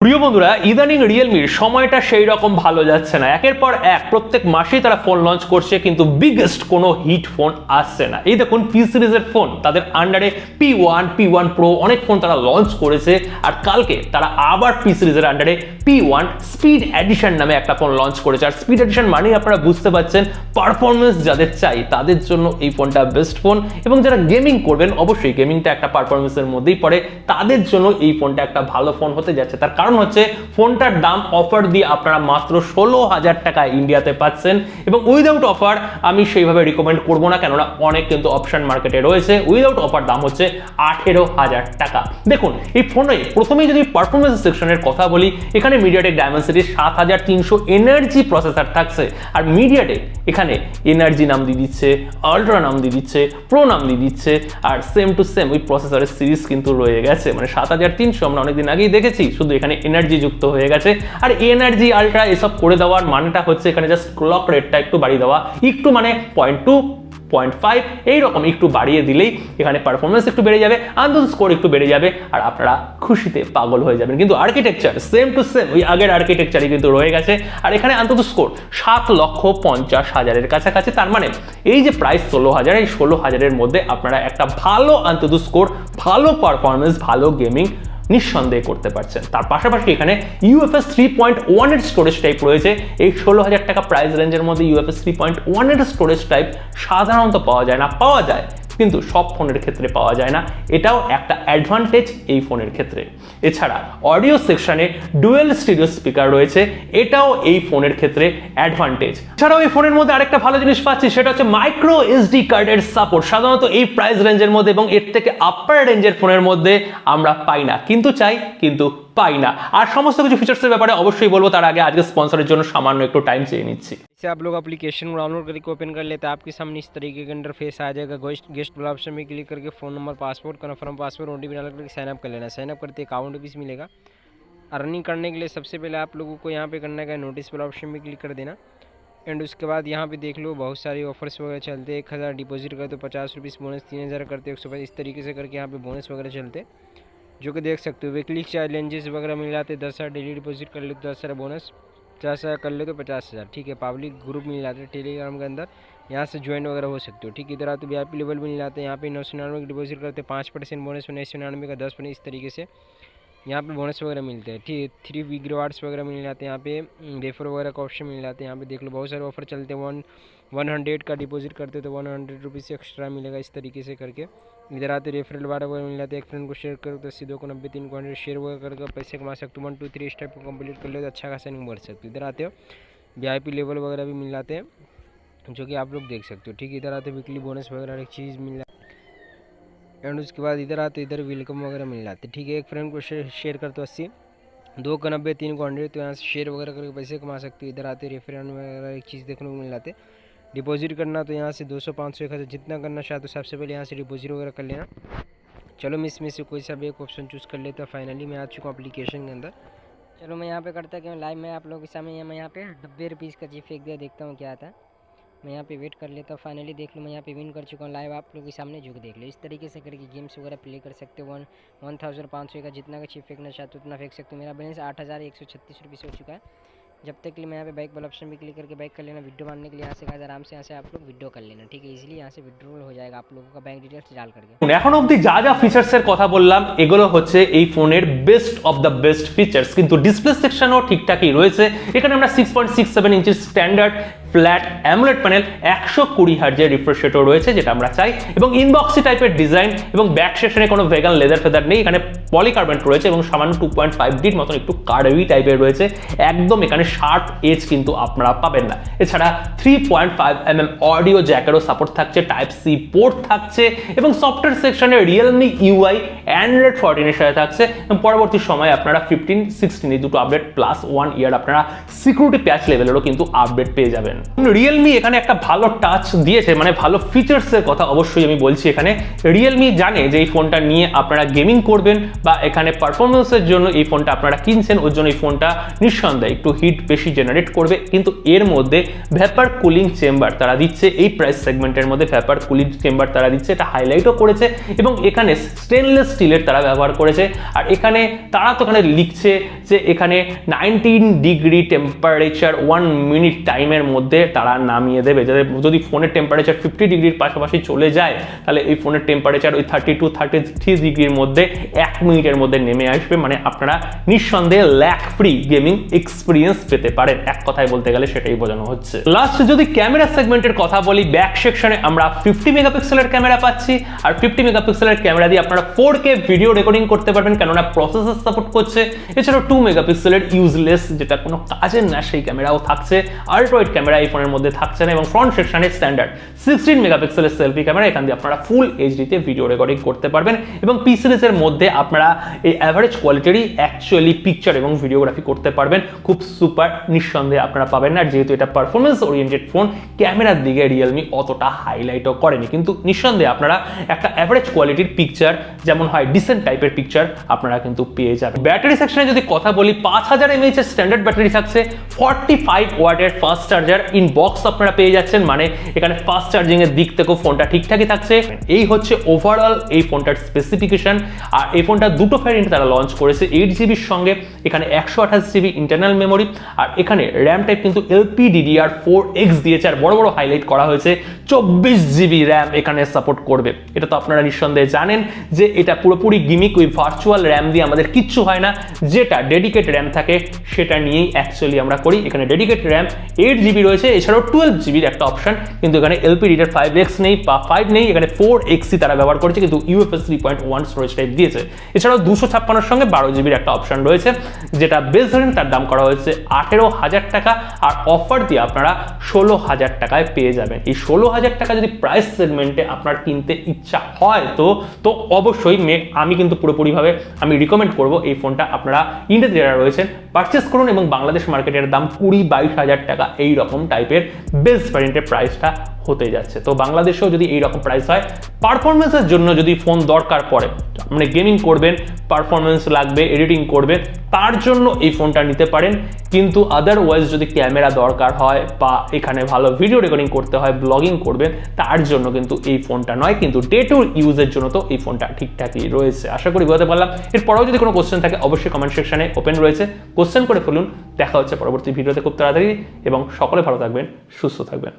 প্রিয় বন্ধুরা, ইদানিং রিয়েলমির সময়টা সেই রকম ভালো যাচ্ছে না। একের পর এক প্রত্যেক মাসেই তারা ফোন লঞ্চ করছে, কিন্তু বিগেস্ট কোনো হিট ফোন আসছে না। এই দেখুন পি সিরিজের ফোন, তাদের আন্ডারে P1 Pro অনেক ফোন তারা লঞ্চ করেছে, আর কালকে তারা আবার পি সিরিজের আন্ডারে P1 স্পিড এডিশন নামে একটা ফোন লঞ্চ করেছে। আর স্পিড এডিশন মানেই আপনারা বুঝতে পারছেন পারফরমেন্স যাদের চাই তাদের জন্য এই ফোনটা বেস্ট ফোন, এবং যারা গেমিং করবেন, অবশ্যই গেমিংটা একটা পারফরমেন্সের মধ্যেই পড়ে, তাদের জন্য এই ফোনটা একটা ভালো ফোন হতে যাচ্ছে। তার কারণ হচ্ছে ফোনটার দাম অফার দিয়ে আপনারা মাত্র 16,000 টাকায় ইন্ডিয়াতে পাচ্ছেন, এবং উইদাউট অফার আমি সেইভাবে রিকমেন্ড করবো না, কেননা অনেক কিন্তু অপশন মার্কেটে রয়েছে। উইদাউট অফার দাম হচ্ছে 18,000 টাকা। দেখুন এই ফোনে প্রথমেই যদি পারফরমেন্স সেকশনের কথা বলি, এখানে মিডিয়াটেক ডায়মেনসিটির 7300 এনার্জি প্রসেসর থাকছে। আর মিডিয়াটেক এখানে এনার্জি নাম দিয়ে দিচ্ছে, আলট্রা নাম দিয়ে দিচ্ছে, প্রো নাম দিয়ে দিচ্ছে, আর সেম টু সেম ওই প্রসেসরের সিরিজ কিন্তু রয়ে গেছে। মানে 7300 আমরা অনেকদিন আগেই দেখেছি, শুধু এখানে এনার্জি যুক্ত হয়ে গেছে। আর এনার্জি আলট্রা এসব করে দেওয়ার মানেটা হচ্ছে এখানে জাস্ট ক্লক রেটটা একটু বাড়িয়ে দেওয়া, একটু মানে 0.2 0.5 এইরকম একটু বাড়িয়ে দিলেই এখানে পারফরমেন্স একটু বেড়ে যাবে, আন্দাজ স্কোর একটু বেড়ে যাবে, আর আপনারা খুশিতে পাগল হয়ে যাবেন। কিন্তু আর্কিটেকচার সেম টু সেম ওই আগের আর্কিটেকচারই কিন্তু রয়ে গেছে। আর এখানে আন্দাজ স্কোর 7,50,000-এর কাছাকাছি। তার মানে এই যে প্রাইস 16,000, এই 16,000-এর মধ্যে আপনারা একটা ভালো আন্দাজ স্কোর, ভালো পারফরমেন্স, ভালো গেমিং নিঃসন্দেহে করতে পারছেন। তার পাশাপাশি এখানে UFS 3.1 এর স্টোরেজ টাইপ রয়েছে। এই 16,000 টাকা প্রাইস রেঞ্জের মধ্যে UFS 3.1 এর স্টোরেজ টাইপ সাধারণত পাওয়া যায় না, পাওয়া যায় কিন্তু সব ফোনের ক্ষেত্রে পাওয়া যায় না। এটাও একটা অ্যাডভান্টেজ এই ফোনের ক্ষেত্রে। এছাড়া অডিও সেকশনে ডুয়েল স্টিরিও স্পিকার রয়েছে, এটাও এই ফোনের ক্ষেত্রে অ্যাডভান্টেজ। এছাড়াও এই ফোনের মধ্যে আরেকটা ভালো জিনিস পাচ্ছি, সেটা হচ্ছে মাইক্রো SD কার্ডের সাপোর্ট। সাধারণত এই প্রাইস রেঞ্জের মধ্যে এবং এর থেকে আপার রেঞ্জের ফোনের মধ্যে আমরা পাই না, কিন্তু চাই কিন্তু পাই না। আর সমস্ত কিছু ফিচার্সের ব্যাপারে অবশ্যই বলবো, তার আগে আজকে স্পন্সরের জন্য সামান্য একটু টাইম চেয়ে নিচ্ছি। जैसे आप लोग एप्लीकेशन डाउनलोड करके ओपन कर लेते हैं, आपके सामने इस तरीके का इंटरफेस आ जाएगा। गेस्ट वाला ऑप्शन में क्लिक करके phone number, password, confirm password, OTP डाल करके साइनअप कर लेना। साइनअप करते अकाउंट भी मिलेगा। अर्निंग करने के लिए सबसे पहले आप लोगों को यहाँ पे करना है नोटिस वाला ऑप्शन में क्लिक कर देना। एंड उसके बाद यहाँ पे देख लो बहुत सारी ऑफर्स वगैरह चलते। 1,000 डिपॉजिट करते तो 50 रुपीज़ बोनस, 3,000 करते 150, इस तरीके से करके यहाँ पे बोनस वगैरह चलते, जो कि देख सकते हो। वीकली चैलेंजेस वगैरह मिल जाते। 10,000 डेली डिपॉजिट कर ले तो 10,000 बोनस, 50,000 कर ले तो 50,000। ठीक है। पब्लिक ग्रुप मिल जाते हैं टेलीग्राम के अंदर, यहाँ से ज्वाइन वगैरह हो सकते हो। ठीक है। इधर आते VIP लेवल मिल जाते हैं। यहाँ पे 999 डिपॉजिट करते 5% बोनस, 999 का 10%, इस तरीके से यहाँ पे बोनस वगैरह मिलते हैं। ठीक है। 3 वीक रिवार्ड्स वगैरह मिल जाते हैं। यहाँ पे रेफर वगैरह का ऑप्शन मिल जाते हैं। यहाँ पे देख लो बहुत सारे ऑफर चलते हैं। 100 का डिपॉजिट करते तो 100 रुपीज़ एक्स्ट्रा मिलेगा, इस तरीके से करके। इधर आते रेफरल वगैरह मिल जाते हैं। एक फ्रेंड को शेयर करो तो 2 को 90, 3 को 100 शेयर वगैरह करके पैसे कमा सकते हो। 1 2 3 स्टेप को कंप्लीट कर ले तो अच्छा खासा नहीं बढ़ सकते। इधर आते हो VIP लेवल वगैरह भी मिल जाते हैं, जो कि आप लोग देख सकते हो। ठीक है। इधर आते वीकली बोनस वगैरह एक चीज़ मिल जाती है। एंड उसके बाद इधर आते इधर वेलकम वगैरह मिल जाते हैं। ठीक है। एक फ्रेंड को शेयर करते 80, 2 को 90, 3 को 100, तो यहाँ से शेयर वगैरह करके पैसे कमा सकते हो। इधर आते रेफरेंस वगैरह एक चीज़ देखने को मिल जाते। डिपॉजिट करना तो यहाँ से 200, 500, 1,000 जितना करना चाहते हो सबसे पहले यहाँ से डिपॉजिट वगैरह कर लेना। चलो मैं इसमें से कोई सा भी एक ऑप्शन चूज़ कर लेता हूँ। फाइनली मैं आ चुका हूँ एप्लीकेशन के अंदर। चलो मैं यहाँ पे करता क्यों लाइव में आप लोगों के सामने। मैं यहाँ पे 90 रुपीज़ का जी फेंक दिया, देखता हूँ क्या आता है। मैं यहाँ पे वेट कर लेता हूँ। फाइनली देख लो मैं यहाँ पे विन कर चुका हूँ लाइव, आप लोगों के सामने झुक देख लो। इस तरीके से करके गेम्स वगैरह प्ले कर सकते हो। 1,500 का जितना का चिप फेंकना चाहते हो उतना फेंक सकते हो। मेरा बैलेंस 8,136 रुपये हो चुका है। जब तक के लिए मैं यहाँ पे बाइक वाला ऑप्शन भी क्लिक करके बाइक कर लेना। वीडियो मारने के लिए यहाँ से आराम से यहाँ से आप लोग वीडियो कर लेना। ठीक है। इजीली यहाँ से विड्रॉल हो जाएगा आप लोगों का बैंक डिटेल्स डाल करके। এখন অবধি যা যা ফিচার্সের কথা বললাম এগুলো হচ্ছে এই ফোনের best of the best features, কিন্তু ডিসপ্লে সেকশনও ঠিকঠাকই রয়েছে। এখানে আমরা 6.67 ইঞ্চি স্ট্যান্ডার্ড ফ্ল্যাট অ্যামোলেড প্যানেল, 120 হার্জের রিফ্রেশ রেটও রয়েছে, যেটা আমরা চাই, এবং ইনবক্সি টাইপের ডিজাইন, এবং ব্যাক সেকশনে কোনো ভেগান লেদার ফেদার নেই। এখানে পলিকার্বনেট রয়েছে এবং সামান্য 2.5Dর মতন একটু কার্ভি টাইপের রয়েছে। একদম এখানে শার্প এজ কিন্তু আপনারা পাবেন না। এছাড়া 3.5mm অডিও জ্যাকেরও সাপোর্ট থাকছে, Type-C পোর্ট থাকছে, এবং সফটওয়্যার সেকশনে Realme UI Android 14 এর সাথে থাকছে। এবং পরবর্তী সময়ে আপনারা 15, 16 এই দুটো আপডেট প্লাস 1 ইয়ার আপনারা সিকিউরিটি প্যাচ লেভেলেরও কিন্তু আপডেট পেয়ে যাবেন। Realme এখানে একটা ভালো টাচ দিয়েছে, মানে ভালো ফিচার্সের কথা অবশ্যই আমি বলছি। এখানে Realme জানে যে এই ফোনটা নিয়ে আপনারা গেমিং করবেন বা এখানে পারফরমেন্সের জন্য এই ফোনটা আপনারা কিনছেন, ওর জন্য এই ফোনটা নিঃসন্দেহে একটু হিট বেশি জেনারেট করবে, কিন্তু এর মধ্যে ভ্যাপার কুলিং চেম্বার তারা দিচ্ছে। এই প্রাইস সেগমেন্টের মধ্যে ভ্যাপার কুলিং চেম্বার তারা দিচ্ছে, এটা হাইলাইটও করেছে এবং এখানে স্টেনলেস স্টিলের তারা ব্যবহার করেছে। আর এখানে তারা তো এখানে লিখছে যে এখানে 19 ডিগ্রি টেম্পারেচার 1 মিনিট টাইমের মধ্যে তারা নামিয়ে দেবে। যদি ফোনের টেম্পারেচার 50 ডিগ্রির পাশাপাশি চলে যায় তাহলে এই ফোনের টেম্পারেচার ওই 32-33 ডিগ্রির মধ্যে 1 মিনিটের মধ্যে নেমে আসবে। মানে আপনারা নিঃসন্দেহে ল্যাগ ফ্রি গেমিং এক্সপিরিয়েন্স পেতে পারেন, এক কথায় বলতে গেলে সেটাই বোঝানো হচ্ছে। লাস্ট যদি ক্যামেরা সেগমেন্টের কথা বলি, ব্যাক সেকশনে আমরা 50 মেগাপিক্সেলের ক্যামেরা পাচ্ছি। আর 50 মেগাপিক্সেলের ক্যামেরা দিয়ে আপনারা 4K ভিডিও রেকর্ডিং করতে পারবেন, কেননা প্রসেসর সাপোর্ট করছে। এছাড়াও 2 মেগাপিক্সেলের ইউজলেস, যেটা কোনো কাজের না, সেই ক্যামেরাও থাকছে। আল্ট্রাওয়াইড ক্যামেরা এই ফোনের মধ্যে থাকছে না এবং ফ্রন্ট সেকশনে স্ট্যান্ডার্ড 16 মেগাপিক্সেলের সেলফি ক্যামেরা, এখান দিয়ে আপনারা ফুল এইচডিতে ভিডিও রেকর্ডিং করতে পারবেন। এবং পি সিরিজের মধ্যে আপনারা এই অ্যাভারেজ কোয়ালিটিরই অ্যাকচুয়ালি পিকচার এবং ভিডিওগ্রাফি করতে পারবেন, খুব সুপার নিঃসন্দেহে আপনারা পাবেন না। যেহেতু এটা পারফরমেন্স ওরিয়েন্টেড ফোন, ক্যামেরার দিকে রিয়েলমি অতটা হাইলাইটও করেনি, কিন্তু নিঃসন্দেহে আপনারা একটা অ্যাভারেজ কোয়ালিটির পিকচার, যেমন হয় ডিসেন্ট টাইপের পিকচার, আপনারা কিন্তু পেয়ে যাবেন। ব্যাটারি সেকশনে যদি কথা বলি, 5000 mAh এর স্ট্যান্ডার্ড ব্যাটারি থাকছে, 45 ওয়াটের ফাস্ট চার্জার ইন বক্স আপনারা পেয়ে যাচ্ছেন। মানে এখানে ফাস্ট চার্জিং এর দিক থেকেও ফোনটা ঠিকঠাকই থাকছে। এই হচ্ছে ওভারঅল এই ফোনটার স্পেসিফিকেশন। আর এই ফোনটা দুটো ভ্যারিয়েন্ট তারা লঞ্চ করেছে, 8GB সঙ্গে এখানে 128GB ইন্টারনাল মেমোরি। আর এখানে র্যাম টাইপ কিন্তু LPDDR4X দিয়েছে। আর বড় বড় হাইলাইট করা হয়েছে 24GB র্যাম এখানে সাপোর্ট করবে। এটা তো আপনারা নিঃসন্দেহে জানেন যে এটা পুরোপুরি গিমিক, ওই ভার্চুয়াল র্যাম দিয়ে আমাদের কিচ্ছু হয় না। যেটা ডেডিকেট র্যাম থাকে সেটা নিয়েই অ্যাকচুয়ালি আমরা করি। এখানে ডেডিকেট র্যাম 8GB রয়েছে, এছাড়াও 12GB একটা অপশন, কিন্তু এখানে LPDDR5X নেই বা 5 নেই, এখানে 4X তারা ব্যবহার করেছে, কিন্তু UFS 3.1 স্টোরেজ টাইপ দিয়েছে। এছাড়াও 256 সঙ্গে 12GB একটা অপশন রয়েছে, যেটা বেস ভ্যারিয়েন্ট, তার দাম করা হয়েছে 18,000 টাকা। আর অফার দিয়ে আপনারা 16,000 টাকায় পেয়ে যাবেন। এই 16,000 টাকা যদি প্রাইস সেগমেন্টে আপনার কিনতে ইচ্ছা হয় তো অবশ্যই আমি কিন্তু পুরোপুরিভাবে আমি রিকমেন্ড করব এই ফোনটা আপনারা ইন্ডিয়াতে যারা রয়েছেন পারচেস করুন। এবং বাংলাদেশ মার্কেটের দাম 20-22,000 টাকা এই রকম টাইপের বেস ভ্যারিয়েন্টের প্রাইসটা হতে যাচ্ছে। তো বাংলাদেশেও যদি এই রকম প্রাইস হয়, পারফরমেন্সের জন্য যদি ফোন দরকার পড়ে, মানে গেমিং করবেন, পারফরমেন্স লাগবে, এডিটিং করবেন, তার জন্য এই ফোনটা নিতে পারেন। কিন্তু আদারওয়াইজ যদি ক্যামেরা দরকার হয় বা এখানে ভালো ভিডিও রেকর্ডিং করতে হয়, ব্লগিং করবেন, তার জন্য কিন্তু এই ফোনটা নয়। কিন্তু ডে টু ইউজের জন্য তো এই ফোনটা ঠিকঠাকই রয়েছে। আশা করি বোঝাতে পারলাম। এরপরেও যদি কোনো কোশ্চেন থাকে অবশ্যই কমেন্ট সেকশনে ওপেন রয়েছে, কোশ্চেন করে ফেলুন। দেখা হচ্ছে পরবর্তী ভিডিওতে খুব তাড়াতাড়ি, এবং সকলে ভালো থাকবেন, সুস্থ থাকবেন।